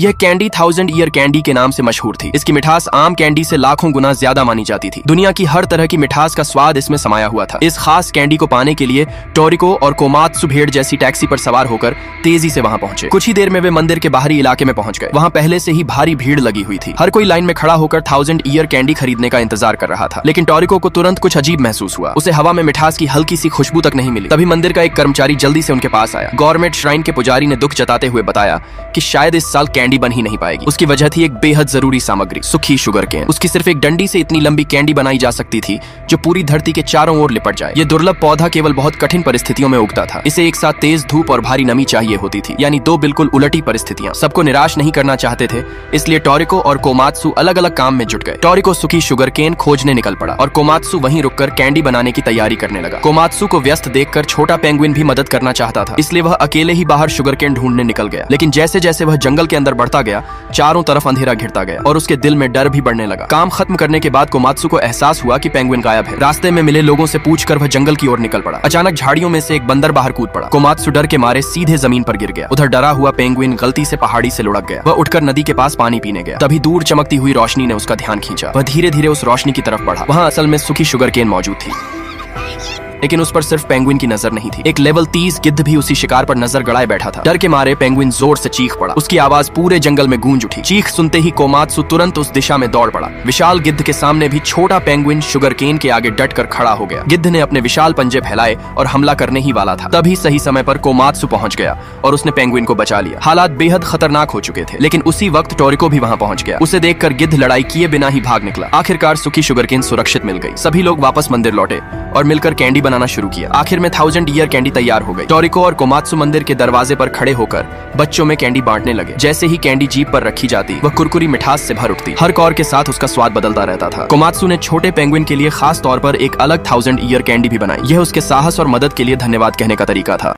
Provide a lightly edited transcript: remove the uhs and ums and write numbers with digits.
यह candy 1000 year candy के नाम से मशहूर थी। इसकी मिठास आम कैंडी से लाखों गुना ज्यादा मानी जाती थी। दुनिया की हर तरह की मिठास का स्वाद इसमें समाया हुआ था। इस खास कैंडी को पाने के लिए टोरिको और कोमात्सु भेड़ जैसी टैक्सी पर सवार होकर तेजी से वहां पहुंचे। कुछ ही देर में वे मंदिर के बाहरी इलाके में पहुंच गए। वहां पहले से ही भारी भीड़ लगी हुई थी। हर कोई लाइन में खड़ा होकर 1000 ईयर कैंडी खरीदने का इंतजार कर रहा था। लेकिन टोरिको को तुरंत कुछ अजीब महसूस हुआ। उसे हवा में मिठास की हल्की सी खुशबू तक नहीं मिली। तभी मंदिर का एक कर्मचारी जल्दी से उनके पास आया। गवर्नमेंट श्राइन के पुजारी ने दुख जताते हुए बताया कि शायद इस साल कैंडी बन ही नहीं पाएगी। उसकी वजह थी एक बेहद जरूरी सामग्री, सूखी शुगर केन। उसकी सिर्फ एक डंडी से इतनी लंबी कैंडी बनाई जा सकती थी जो पूरी धरती के चारों ओर लिपट जाए। ये दुर्लभ पौधा केवल बहुत कठिन परिस्थितियों में उगता था। इसे एक साथ तेज धूप और भारी नमी चाहिए होती थी, यानी दो बिल्कुल उलटी परिस्थितियां। सबको निराश नहीं करना चाहते थे, इसलिए टोरिको और कोमात्सु अलग अलग काम में जुट गए। टोरिको सूखी शुगर केन खोजने निकल पड़ा और कोमात्सु वहीं रुककर कैंडी बनाने की तैयारी करने लगा। कोमात्सु को व्यस्त देखकर छोटा पेंगुइन भी मदद करना चाहता था, इसलिए वह अकेले ही बाहर शुगर केन ढूंढने निकल गया। लेकिन जैसे जैसे वह जंगल के अंदर बढ़ता गया, चारों तरफ अंधेरा घिरता गया और उसके दिल में डर भी बढ़ने लगा। काम खत्म करने के बाद कोमात्सु को एहसास हुआ कि पेंगुइन गायब है। रास्ते में मिले लोगों से पूछकर वह जंगल की ओर निकल पड़ा। अचानक झाड़ियों में से एक बंदर बाहर कूद पड़ा। कोमात्सु डर के मारे सीधे जमीन पर गिर गया। उधर डरा हुआ पेंगुइन गलती से पहाड़ी से लुढ़क गया। वह उठकर नदी के पास पानी पीने गया। तभी दूर चमकती हुई रोशनी ने उसका ध्यान खींचा। वह धीरे धीरे उस रोशनी की तरफ बढ़ा। वहां असल में सूखी शुगर केन मौजूद थी, लेकिन उस पर सिर्फ पेंगुइन की नजर नहीं थी। एक लेवल 30 गिद्ध भी उसी शिकार पर नजर गड़ाए बैठा था। डर के मारे पेंगुइन जोर से चीख पड़ा। उसकी आवाज पूरे जंगल में गूंज उठी। चीख सुनते ही कोमात्सु तुरंत उस दिशा में दौड़ पड़ा। विशाल गिद्ध के सामने भी छोटा पेंगुइन शुगर केन के आगे डट कर खड़ा हो गया। गिद्ध ने अपने विशाल पंजे फैलाए और हमला करने ही वाला था। तभी सही समय पर कोमात्सु पहुंच गया और उसने पेंगुइन को बचा लिया। हालात बेहद खतरनाक हो चुके थे, लेकिन उसी वक्त टोरिको भी वहां पहुंच गया। उसे देखकर गिद्ध लड़ाई किए बिना ही भाग निकला। आखिरकार सूखी शुगर केन सुरक्षित मिल गई। सभी लोग वापस मंदिर लौटे और मिलकर कैंडी बनाना शुरू किया। आखिर में 1000 ईयर कैंडी तैयार हो गई। टोरिको और कोमात्सु मंदिर के दरवाजे पर खड़े होकर बच्चों में कैंडी बांटने लगे। जैसे ही कैंडी जीप पर रखी जाती, वह कुरकुरी मिठास से भर उठती। हर कौर के साथ उसका स्वाद बदलता रहता था। कोमात्सु ने छोटे पेंगुइन के लिए खास तौर पर एक अलग 1000 ईयर कैंडी भी बनाई। यह उसके साहस और मदद के लिए धन्यवाद कहने का तरीका था।